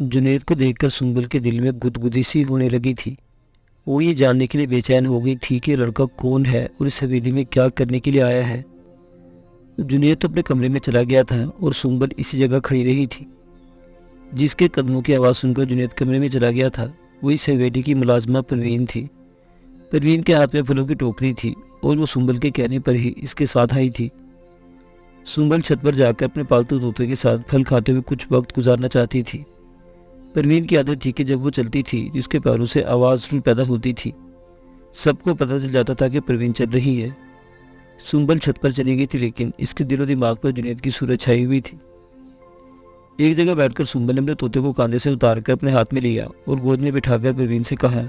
जुनैद को देखकर सुंबल के दिल में गुदगुदी सी होने लगी थी। वो ये जानने के लिए बेचैन हो गई थी कि लड़का कौन है और इस हवेली में क्या करने के लिए आया है। जुनैद तो अपने कमरे में चला गया था और सुंबल इसी जगह खड़ी रही थी। जिसके कदमों की आवाज़ सुनकर जुनैद कमरे में चला गया था वो इस हवेली की मुलाजमा परवीन थी। परवीन के हाथ में फलों की टोकरी थी और वो सुंबल के कहने पर ही इसके साथ आई थी। सुंबल छत पर जाकर अपने पालतू तोते के साथ फल खाते हुए कुछ वक्त गुजारना चाहती थी। परवीन की आदत थी कि जब वो चलती थी जिसके पैरों से आवाज़ जरूर पैदा होती थी। सबको पता चल जाता था कि परवीन चल रही है। सुंबल छत पर चली गई थी लेकिन इसके दिलो दिमाग पर जुनैद की सूरत छाई हुई थी। एक जगह बैठकर सुंबल ने अपने तोते को कांधे से उतारकर अपने हाथ में लिया और गोद में बिठाकर परवीन से कहा,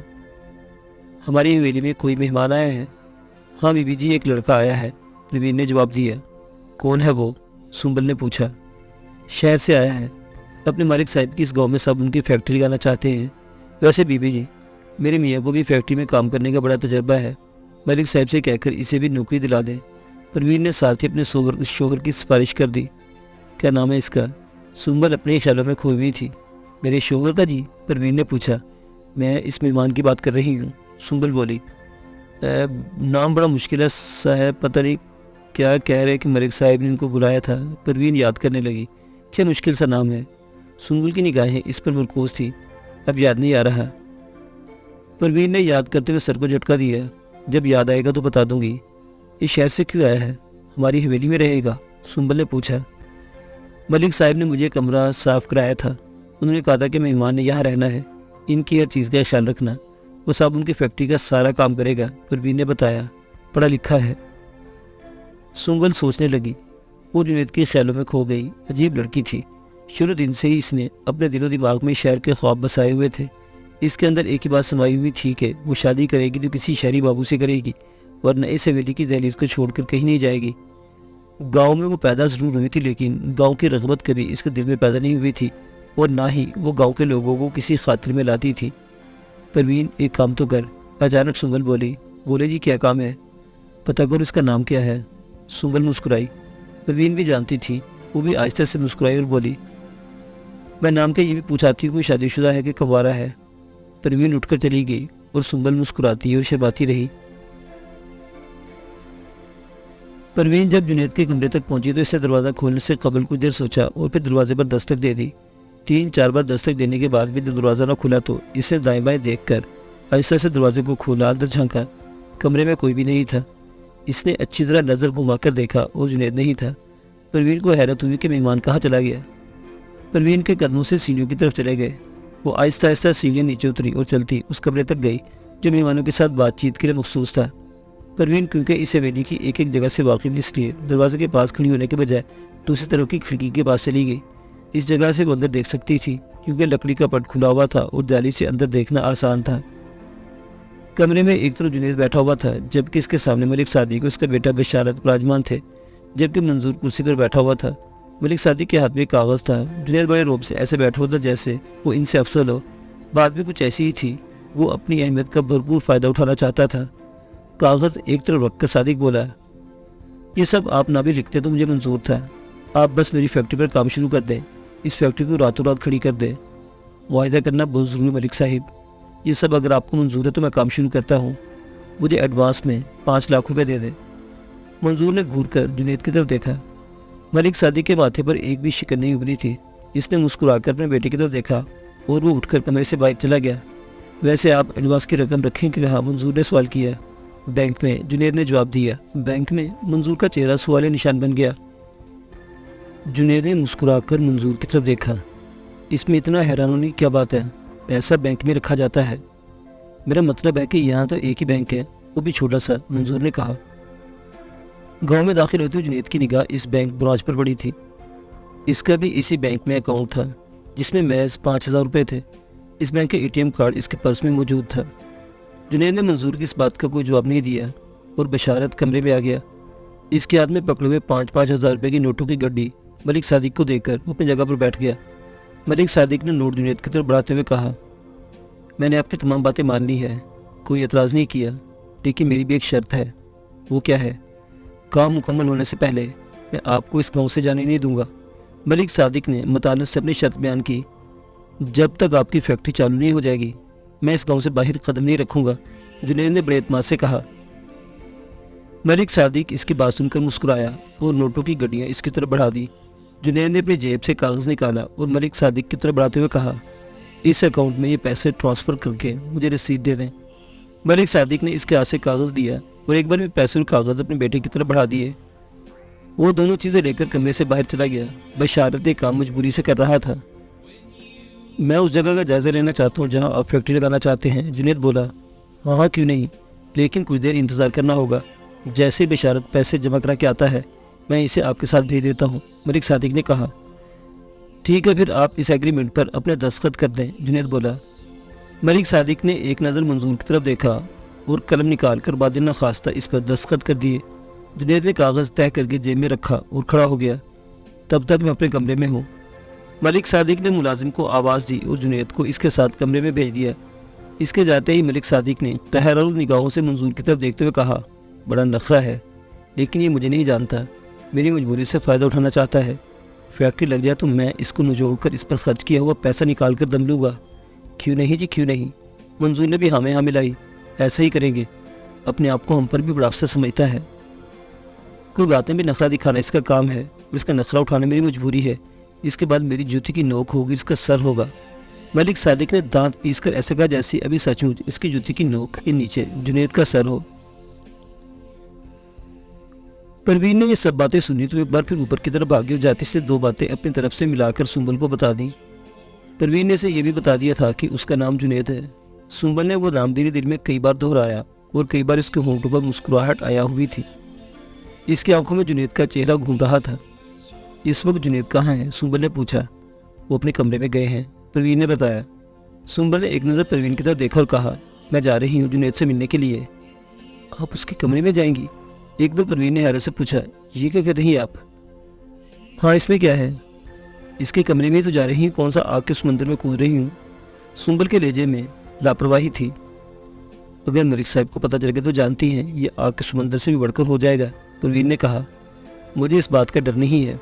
हमारी हवेली में कोई मेहमान आया है। हाँ बीबी जी, एक लड़का आया है, परवीन ने जवाब दिया। कौन है वो? सुंबल ने पूछा। शहर से आया है। अपने मालिक साहब की इस गांव में सब उनकी फैक्ट्री लगाना चाहते हैं। वैसे बीबी जी, मेरे मियाँ को भी फैक्ट्री में काम करने का बड़ा तजर्बा है। मालिक साहब से कहकर इसे भी नौकरी दिला दें। परवीन ने साथ ही अपने शोहर की सिफारिश कर दी। क्या नाम है इसका? सुंबल अपने ख्यालों में खोई हुई थी। मेरे शोहर का जी? परवीन ने पूछा। मैं इस मेहमान की बात कर रही हूँ, सुंबल बोली। नाम बड़ा मुश्किल है साहब, पता नहीं क्या कह रहे कि मलिक साहब ने इनको बुलाया था। परवीन याद करने लगी। क्या मुश्किल सा नाम है? सुंबल की निगाहें इस पर मरकूज थी। अब याद नहीं आ रहा। परवीन ने याद करते हुए सर को झटका दिया। जब याद आएगा तो बता दूंगी। ये शहर से क्यों आया है? हमारी हवेली में रहेगा? सुंबल ने पूछा। मलिक साहब ने मुझे कमरा साफ कराया था। उन्होंने कहा था कि मेहमान ने यहाँ रहना है, इनकी हर चीज़ का ख्याल रखना। वो साहब उनकी फैक्ट्री का सारा काम करेगा। परवीन ने बताया। पढ़ा लिखा है। सुंबल सोचने लगी। वो जुनैद के ख्यालों में खो गई। अजीब लड़की थी। शुरू दिन से ही इसने अपने दिलो दिमाग में शहर के ख्वाब बसाए हुए थे। इसके अंदर एक ही बात समाई हुई थी कि वो शादी करेगी तो किसी शहरी बाबू से करेगी, वरना इस हवेली की दहलीज को छोड़कर कहीं नहीं जाएगी। गांव में वो पैदा जरूर हुई थी लेकिन गांव की रग़बत कभी इसके दिल में पैदा नहीं हुई थी और ना ही वो गांव के लोगों को किसी खातिर में लाती थी। परवीन, एक काम तो कर। अचानक सुंबल बोली। बोले जी, क्या काम है? पता करो इसका नाम क्या है। सुंबल मुस्कुराई। परवीन भी जानती थी। वो भी आहिस्ता से मुस्कुराई और बोली, मैं नाम के ये भी पूछाती हूँ कोई शादीशुदा है कि कंवारा है। परवीन उठकर चली गई और सुंबल मुस्कुराती और शर्माती रही। परवीन जब जुनैद के कमरे तक पहुंची तो इसने दरवाज़ा खोलने से कबल कुछ देर सोचा और फिर दरवाजे पर दस्तक दे दी। 3-4 बार दस्तक देने के बाद भी जब दरवाज़ा न खुला तो इसने दाएं बाएं देखकर आहिस्ता से दरवाजे को खोला, अंदर झांका। कमरे में कोई भी नहीं था। इसने अच्छी तरह नज़र घुमाकर देखा और जुनैद नहीं था। परवीन को हैरत हुई कि मेहमान कहाँ चला गया। परवीन के कदमों से सीढ़ियों की तरफ चले गए। वो आहिस्ता आहिस्ता सीढ़ियाँ नीचे उतरी और चलती उस कमरे तक गई जो मेहमानों के साथ बातचीत के लिए मखसूस था। परवीन क्योंकि इस हवेली की एक एक जगह से वाकिफ इसलिए दरवाजे के पास खड़ी होने के बजाय दूसरी तरफ की खिड़की के पास चली गई। इस जगह से वो अंदर देख सकती थी क्योंकि लकड़ी का पट खुला हुआ था और जाली से अंदर देखना आसान था। कमरे में एक तरफ जुनैद बैठा हुआ था जबकि इसके सामने मलिक सादिक और उसका बेटा बशारत विराजमान थे, जबकि मंजूर कुर्सी पर बैठा हुआ था। मलिक सादिक के हाथ में कागज़ था। जुनैद बड़े रोब से ऐसे बैठा हुआ था जैसे वो इनसे अफसल हो। बात भी कुछ ऐसी ही थी। वो अपनी अहमियत का भरपूर फ़ायदा उठाना चाहता था। कागज़ एक तरफ रखकर सादिक बोला, ये सब आप ना भी लिखते तो मुझे मंजूर था। आप बस मेरी फैक्ट्री पर काम शुरू कर दें। इस फैक्ट्री को रातों रात खड़ी कर दें। मुआहिदा करना बहुत ज़रूरी मलिक साहिब। ये सब अगर आपको मंजूर है तो मैं काम शुरू करता हूँ। मुझे एडवांस में 5 लाख रुपए दे दें। मंजूर ने घूर कर जुनैद की तरफ देखा। मलिक सादिक के माथे पर एक भी शिकन नहीं उभरी थी। इसने मुस्कुराकर अपने बेटे की तरफ देखा और वो उठकर कमरे से बाहर चला गया। वैसे आप एडवांस की रकम रखें कि हाँ? मंजूर ने सवाल किया। बैंक में, जुनैद ने जवाब दिया। बैंक में? मंजूर का चेहरा सवाल निशान बन गया। जुनैद ने मुस्कुराकर मंजूर की तरफ देखा। इसमें इतना हैरान होने की क्या बात है? पैसा बैंक में रखा जाता है। मेरा मतलब है कि यहाँ तो एक ही बैंक है, वो भी छोटा सा, मंजूर ने कहा। गांव में दाखिल होते हुए जुनैद की निगाह इस बैंक ब्रांच पर पड़ी थी। इसका भी इसी बैंक में अकाउंट था जिसमें महज 5,000 रुपये थे। इस बैंक का एटीएम कार्ड इसके पर्स में मौजूद था। जुनैद ने मंजूर की इस बात का कोई जवाब नहीं दिया और बशारत कमरे में आ गया। इसके हाथ में पकड़े हुए 5-5 हज़ार रुपये की नोटों की गड्डी मलिक सादिक को देकर वो अपनी जगह पर बैठ गया। मलिक सादिक ने नोट जुनैद की तरफ बढ़ाते हुए कहा, मैंने आपकी तमाम बातें मान ली है, कोई एतराज़ नहीं किया, लेकिन मेरी भी एक शर्त है। वो क्या है? काम मुकम्मल होने से पहले मैं आपको इस गांव से जाने नहीं दूंगा। मलिक सादिक ने मतानत से अपनी शर्त बयान की। जब तक आपकी फैक्ट्री चालू नहीं हो जाएगी मैं इस गांव से बाहर कदम नहीं रखूंगा, जुनैद ने बड़े एतमाद से कहा। मलिक सादिक इसकी बात सुनकर मुस्कुराया और नोटों की गड्डियां इसकी तरफ बढ़ा दी। जुनैद ने अपनी जेब से कागज़ निकाला और मलिक सादिक की तरफ बढ़ाते हुए कहा, इस अकाउंट में ये पैसे ट्रांसफ़र करके मुझे रसीद दे दें। मलिक सादिक ने इसके हाथ से कागज़ दिया और एक बार में पैसे और कागज़ अपने बेटे की तरफ बढ़ा दिए। वो दोनों चीज़ें लेकर कमरे से बाहर चला गया। बशारत ये काम मजबूरी से कर रहा था। मैं उस जगह का जायज़ा लेना चाहता हूँ जहाँ आप फैक्ट्री लगाना चाहते हैं, जुनैद बोला। हाँ हाँ क्यों नहीं, लेकिन कुछ देर इंतज़ार करना होगा। जैसे ही बशारत पैसे जमा करा के आता है मैं इसे आपके साथ भेज देता हूँ, मलिक सादिक ने कहा। ठीक है, फिर आप इस एग्रीमेंट पर अपने दस्तखत कर दें, जुनैद बोला। मलिक सादिक ने एक नज़र मंजूर की तरफ देखा और कलम निकाल कर बादिल खास्ता इस पर दस्तखत कर दिए। जुनैद ने कागज़ तय करके जेब में रखा और खड़ा हो गया। तब तक मैं अपने कमरे में हूँ। मलिक सादिक ने मुलाजिम को आवाज़ दी और जुनैद को इसके साथ कमरे में भेज दिया। इसके जाते ही मलिक सादिक ने तहरीर निगाहों से मंजूर की तरफ देखते हुए कहा, बड़ा नखरा है, लेकिन ये मुझे नहीं जानता, मेरी मजबूरी से फ़ायदा उठाना चाहता है। फैक्ट्री लग जाए तो मैं इसको निचोड़ कर इस पर खर्च किया हुआ पैसा निकाल कर दम लूँगा। क्यों नहीं जी, क्यों नहीं। मंजूर ने भी हाँ मिलाई। ऐसा ही करेंगे, अपने आप को हम पर भी बड़ा अफसर समझता है। कोई बातें भी नखरा दिखाना इसका काम है और इसका नखरा उठाना मेरी मजबूरी है। इसके बाद मेरी जूती की नोक होगी, इसका सर होगा। मलिक सादिक ने दांत पीस कर ऐसे कहा जैसे अभी सचमुच इसकी जूती की नोक के नीचे जुनैद का सर हो। परवीन ने ये सब बातें सुनी तो एक बार फिर ऊपर की तरफ भागी और जाते से दो बातें अपनी तरफ से मिलाकर सुंबल को बता दी। परवीन ने इसे यह भी बता दिया था कि उसका नाम जुनैद है। सुंबल ने वो नाम दिल में कई बार दोहराया और कई बार इसके होंठों पर मुस्कुराहट आया हुई थी। इसकी आंखों में जुनैद का चेहरा घूम रहा था। इस वक्त जुनैद कहाँ है, सुंबल ने पूछा। वो अपने कमरे में गए हैं, परवीन ने बताया। सुंबल ने एक नज़र परवीन की तरफ देखा और कहा, मैं जा रही हूँ जुनैद से मिलने के लिए। आप उसके कमरे में जाएंगी? एकदम परवीन ने हैरत से पूछा, ये क्या कर रही हैं आप? हाँ, इसमें क्या है, इसके कमरे में ही तो जा रही हूँ, कौन सा आग के समंदर में कूद रही हूँ। सुंबल के लहजे में लापरवाही थी। अगर मलिक साहब को पता चल गया तो जानती हैं ये आग के समंदर से भी बढ़कर हो जाएगा, परवीन ने कहा। मुझे इस बात का डर नहीं है।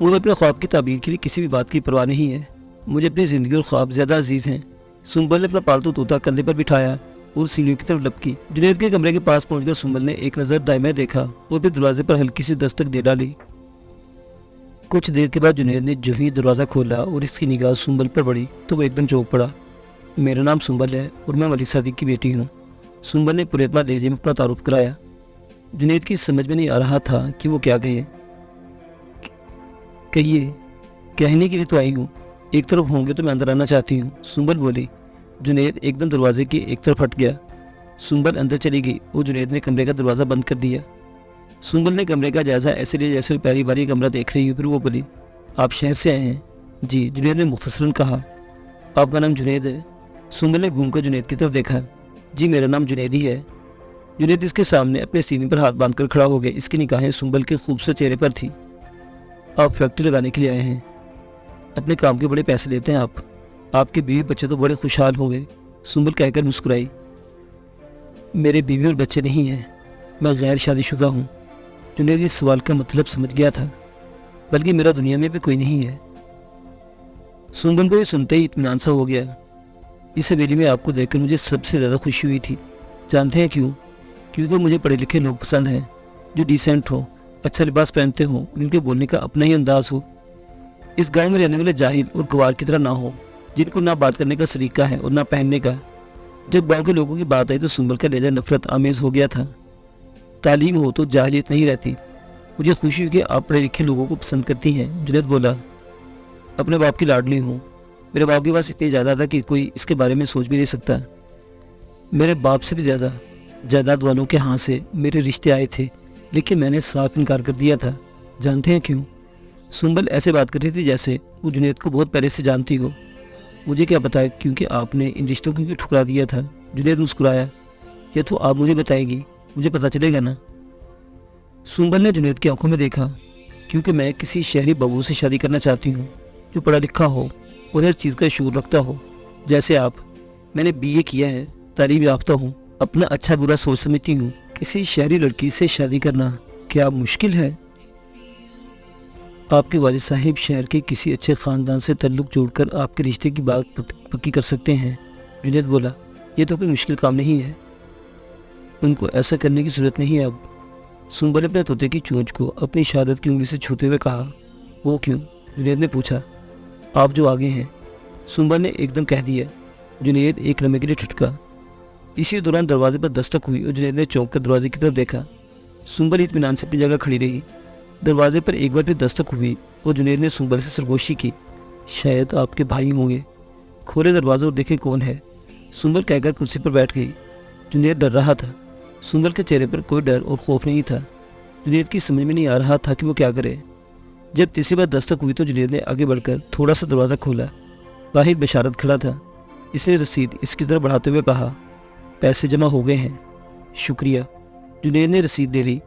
मुझे अपने ख्वाब की ताबीर के लिए किसी भी बात की परवाह नहीं है। मुझे अपनी ज़िंदगी और ख्वाब ज़्यादा अजीज़ हैं। सुंबल ने अपना पालतू तोता कंधे पर बिठाया और सीढ़ियों की तरफ लपकी। जुनैद के कमरे के पास पहुंचकर सुंबल ने एक नज़र दाएं देखा और फिर दरवाजे पर हल्की सी दस्तक दे डाली। कुछ देर के बाद जुनैद ने जो ही दरवाज़ा खोला और इसकी निगाह सुंबल पर पड़ी तो वो एकदम चौंक पड़ा। मेरा नाम सुंबल है और मैं मलिक सादिक की बेटी हूँ, सुंबल ने पुरेतमा लहजे में अपना तारुफ कराया। जुनैद की समझ में नहीं आ रहा था कि वो क्या कहे। कहिए, कहने के लिए तो आई हूँ, एक तरफ होंगे तो मैं अंदर आना चाहती हूँ, सुंबल बोली। जुनैद एकदम दरवाजे की एक तरफ हट गया। सुंबल अंदर चली गई और जुनैद ने कमरे का दरवाज़ा बंद कर दिया। सुंबल ने कमरे का जायज़ा ऐसे लिया जैसे वो पहली बार ये कमरा देख रही हो। फिर वो बोली, आप शहर से आए हैं? जी, जुनैद ने मुख्तसरन कहा। आपका नाम जुनैद है? सुंबल ने घूमकर जुनैद की तरफ देखा। जी, मेरा नाम जुनैद ही है। जुनैद इसके सामने अपने सीने पर हाथ बांधकर खड़ा हो गया। इसकी निगाहें सुंबल के खूबसूरत चेहरे पर थी। आप फैक्ट्री लगाने के लिए आए हैं? अपने काम के बड़े पैसे लेते हैं आप। आपके बीवी बच्चे तो बड़े खुशहाल हो गए, सुंबल कहकर मुस्कुराई। मेरे बीवी और बच्चे नहीं हैं, मैं गैर शादीशुदा हूँ। जुनैद इस सवाल का मतलब समझ गया था, बल्कि मेरा दुनिया में भी कोई नहीं है। सुंबल को ये सुनते ही इत्मीनान सा हो गया। इस हवेली में आपको देखकर मुझे सबसे ज़्यादा खुशी हुई थी। जानते हैं क्यों? क्योंकि मुझे पढ़े लिखे लोग पसंद हैं, जो डिसेंट हो, अच्छा लिबास पहनते हो, उनके बोलने का अपना ही अंदाज हो। इस गाँव में रहने वाले जाहिल और गवार की तरह ना हो, जिनको ना बात करने का सलीका है और ना पहनने का। जब गांव के लोगों की बात आई तो सुंबल का लहजा नफरत आमेज हो गया था। तालीम हो तो जाहिलियत नहीं रहती। मुझे खुशी हुई कि आप पढ़े लिखे लोगों को पसंद करती हैं, जुनैद बोला। अपने बाप की लाडली हूँ। मेरे बाप के पास इतनी जायदाद था कि कोई इसके बारे में सोच भी नहीं सकता। मेरे बाप से भी ज़्यादा जायदाद वालों के हाथ से मेरे रिश्ते आए थे, लेकिन मैंने साफ इनकार कर दिया था। जानते हैं क्यों? सुंबल ऐसे बात कर रही थी जैसे वो जुनैद को बहुत पहले से जानती हो। मुझे क्या पता है क्योंकि आपने इन रिश्तों को क्यों ठुकरा दिया था? जुनैद मुस्कुराया। ये तो आप मुझे बताएंगी, मुझे पता चलेगा ना? सुंबल ने जुनैद की आंखों में देखा। क्योंकि मैं किसी शहरी बबू से शादी करना चाहती हूँ, जो पढ़ा लिखा हो और हर चीज़ का शूर रखता हो, जैसे आप। मैंने BA किया है, तालीम याफ्ता हूँ, अपना अच्छा बुरा सोच समझती हूँ। किसी शहरी लड़की से शादी करना क्या मुश्किल है? आपके वालिद साहिब शहर के किसी अच्छे ख़ानदान से ताल्लुक़ जोड़कर आपके रिश्ते की बात पक्की कर सकते हैं। जुनैद बोला, ये तो कोई मुश्किल काम नहीं है, उनको ऐसा करने की ज़रूरत नहीं है। अब सुंबल ने अपने तोते की चोंच को अपनी शहादत की उंगली से छूते हुए कहा। वो क्यों? जुनैद ने पूछा। आप जो आगे हैं, सुंबल ने एकदम कह दिया। जुनैद एक लम्हे के लिए ठटका। इसी दौरान दरवाजे पर दस्तक हुई और जुनैद ने चौंक कर दरवाजे की तरफ देखा। सुंबल इत्मीनान से अपनी जगह खड़ी रही। दरवाजे पर एक बार फिर दस्तक हुई और जुनैद ने सुंबल से सरगोशी की। शायद आपके भाई होंगे, खोले दरवाज़ा और देखे कौन है। सुंबल कहकर कुर्सी पर बैठ गई। जुनैद डर रहा था। सुंबल के चेहरे पर कोई डर और खौफ नहीं था। जुनैद की समझ में नहीं आ रहा था कि वो क्या करे। जब तीसरी बार दस्तक हुई तो जुनैद ने आगे बढ़कर थोड़ा सा दरवाज़ा खोला। बाहर बशारत खड़ा था। इसने रसीद इसकी तरफ बढ़ाते हुए कहा, पैसे जमा हो गए हैं। शुक्रिया। जुनैद ने रसीद दे ली।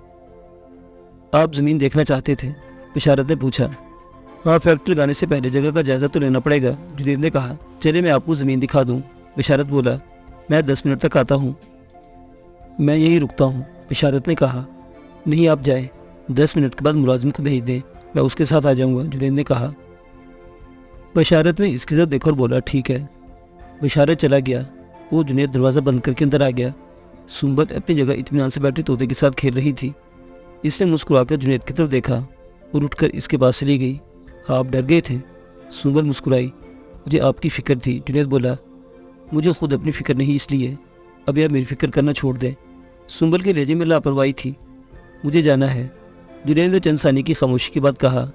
आप ज़मीन देखना चाहते थे? बशारत ने पूछा। हाँ, फैक्ट्री लगाने से पहले जगह का जायज़ा तो लेना पड़ेगा। जुनैद ने कहा। चले मैं आपको ज़मीन दिखा दूँ। बशारत बोला। मैं 10 मिनट तक आता हूँ। मैं यहीं रुकता हूँ। बशारत ने कहा। नहीं, आप जाएं। 10 मिनट के बाद मुलाजिम को भेज दें, मैं उसके साथ आ जाऊँगा। जुनैद ने कहा। बशारत ने इसकी तरफ देखा और बोला, ठीक है। बशारत चला गया। वो जुनैद दरवाज़ा बंद करके अंदर आ गया। सुंबल अपनी जगह इत्मीनान से बैठी तोते के साथ खेल रही थी। इसने मुस्कुराकर जुनैद की तरफ देखा और उठकर इसके पास चली गई। आप डर गए थे? सुंबल मुस्कुराई। मुझे आपकी फ़िक्र थी। जुनैद बोला। मुझे खुद अपनी फ़िक्र नहीं, इसलिए अब यार मेरी फ़िक्र करना छोड़ दें। सुंबल के लहजे में लापरवाही थी। मुझे जाना है। जुनैद ने चंद सानी की खामोशी के बाद कहा,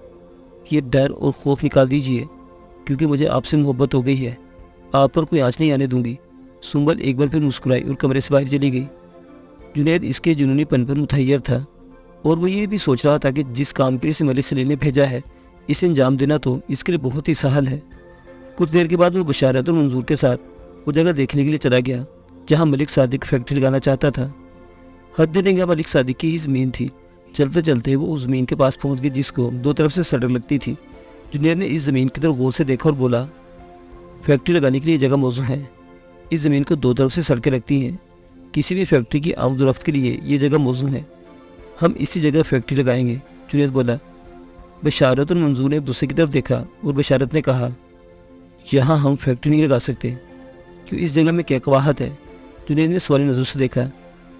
ये डर और खौफ निकाल दीजिए, क्योंकि मुझे आपसे मोहब्बत हो गई है। आप पर कोई आँच नहीं आने दूंगी। सुंबल एक बार फिर मुस्कुराई और कमरे से बाहर चली गई। जुनैद इसके जुनूनीपन पर मुतहय्यर था और वो ये भी सोच रहा था कि जिस काम के लिए इसे मलिक खलील ने भेजा है, इसे अंजाम देना तो इसके लिए बहुत ही सहल है। कुछ देर के बाद वो बशारत और मंजूर के साथ वो जगह देखने के लिए चला गया जहाँ मलिक सादिक फैक्ट्री लगाना चाहता था। हद निगाह मलिक सादिक की ही ज़मीन थी। चलते चलते वो उस ज़मीन के पास पहुँच गई जिसको दो तरफ से सड़क लगती थी। जुनैद ने इस ज़मीन की तरफ गौर से देखा और बोला, फैक्ट्री लगाने के लिए जगह मौजूद है। इस ज़मीन को दो तरफ से सड़कें लगती हैं। किसी भी फैक्ट्री की आमदोरफ्त के लिए ये जगह मौजूद है। हम इसी जगह फैक्ट्री लगाएंगे। जुनैद बोला। बशारत और मंजूर ने एक दूसरे की तरफ देखा और बशारत ने कहा, यहाँ हम फैक्ट्री नहीं लगा सकते। क्यों? इस जगह में क्या कवाहत है? जुनैद ने सवाली नज़र से देखा।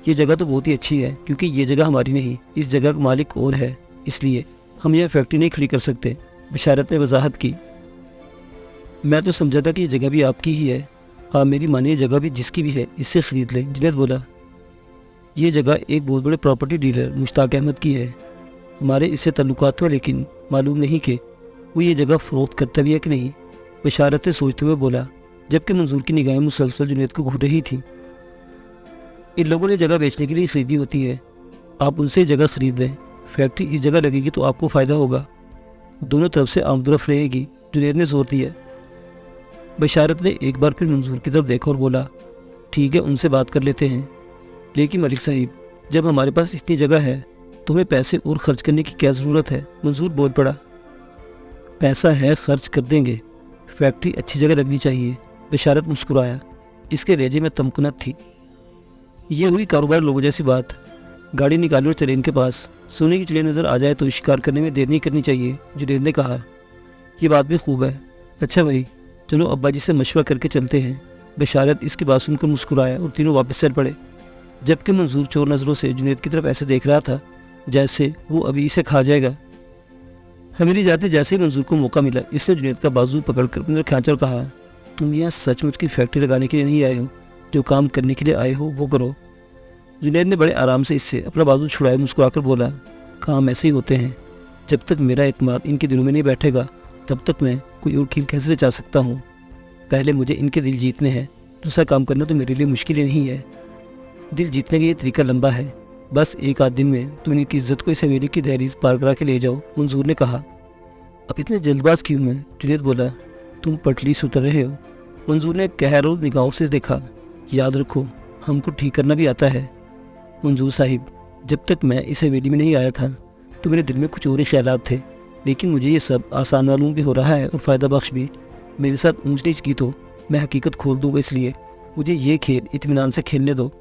ये जगह तो बहुत ही अच्छी है, क्योंकि ये जगह हमारी नहीं, इस जगह का मालिक और है, इसलिए हम यह फैक्ट्री नहीं खड़ी कर सकते। बशारत ने वजाहत की। मैं तो समझा था कि ये जगह भी आपकी ही है। आप मेरी मानिए, जगह भी जिसकी भी है, इससे ख़रीद लें। जुनैद बोला। ये जगह एक बहुत बड़े प्रॉपर्टी डीलर मुश्ताक अहमद की है। हमारे इससे ताल्लुकात हुए, लेकिन मालूम नहीं कि वो ये जगह फ़रोख्त करता भी है कि नहीं। बशारत ने सोचते हुए बोला, जबकि मंजूर की निगाहें मुसलसल जुनैद को घूर रही थी। इन लोगों ने जगह बेचने के लिए ख़रीदी होती है, आप उनसे जगह ख़रीद लें। फैक्ट्री इस जगह लगेगी तो आपको फ़ायदा होगा, दोनों तरफ से आमदोरफ्त रहेगी। जुनैद ने जोर दिया। बशारत ने एक बार फिर मंजूर की तरफ देखा और बोला, ठीक है, उनसे बात कर लेते हैं। लेकिन मलिक साहिब, जब हमारे पास इतनी जगह है तो हमें पैसे और खर्च करने की क्या ज़रूरत है? मंजूर बोल पड़ा। पैसा है, खर्च कर देंगे, फैक्ट्री अच्छी जगह लगनी चाहिए। बशारत मुस्कुराया। इसके लहजे में तमकुनत थी। ये हुई कारोबार लोगों जैसी बात। गाड़ी निकाली और चले इनके पास। सोने की चिड़िया नज़र आ जाए तो शिकार करने में देर नहीं करनी चाहिए। जुनैद ने कहा। यह बात भी खूब है। अच्छा भाई, चलो अब्बा जी से मशवरा करके चलते हैं। बशारत इसकी बात सुनकर मुस्कुराया और तीनों वापस चल पड़े, जबकि मंजूर चोर नज़रों से जुनैद की तरफ ऐसे देख रहा था जैसे वो अभी इसे खा जाएगा। हमें जाते जैसे ही मंजूर को मौका मिला, इसने जुनैद का बाजू पकड़कर अपने खींचा और कहा, तुम यहाँ सचमुच की फैक्ट्री लगाने के लिए नहीं आए हो, जो काम करने के लिए आए हो वो करो। जुनैद ने बड़े आराम से इससे अपना बाजू छुड़ाया, मुस्कुराकर बोला, काम ऐसे ही होते हैं। जब तक मेरा एतमाद इनके दिलों में नहीं बैठेगा तब तक मैं कोई और कील कैसे रचा सकता हूँ। पहले मुझे इनके दिल जीतने हैं, दूसरा काम करना तो मेरे लिए मुश्किल ही नहीं है। दिल जीतने का ये तरीका लंबा है, बस एक आध दिन में तुम इनकी इज्जत को इस हवेली की दहलीज पार करा के ले जाओ। मंजूर ने कहा। अब इतने जल्दबाज क्यों हैं? जुनैद बोला। तुम पटली से उतर रहे हो। मंजूर ने गहरो निगाहों से देखा। याद रखो, हमको ठीक करना भी आता है। मंजूर साहिब, जब तक मैं इस हवेली में नहीं आया था तो मेरे दिल में कुछ और ही ख्यालात थे, लेकिन मुझे ये सब आसान मालूम भी हो रहा है और फ़ायदा बख्श भी। मेरे साथ ऊंच नीच की तो मैं हकीकत खोल दूंगा, इसलिए मुझे ये खेल इत्मीनान से खेलने दो।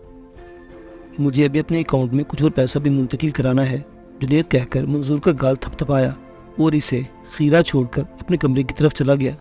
मुझे अभी अपने अकाउंट में कुछ और पैसा भी मुंतकिल कराना है। जुनैद कहकर मंजूर का गाल थपथपाया और इसे खीरा छोड़कर अपने कमरे की तरफ चला गया।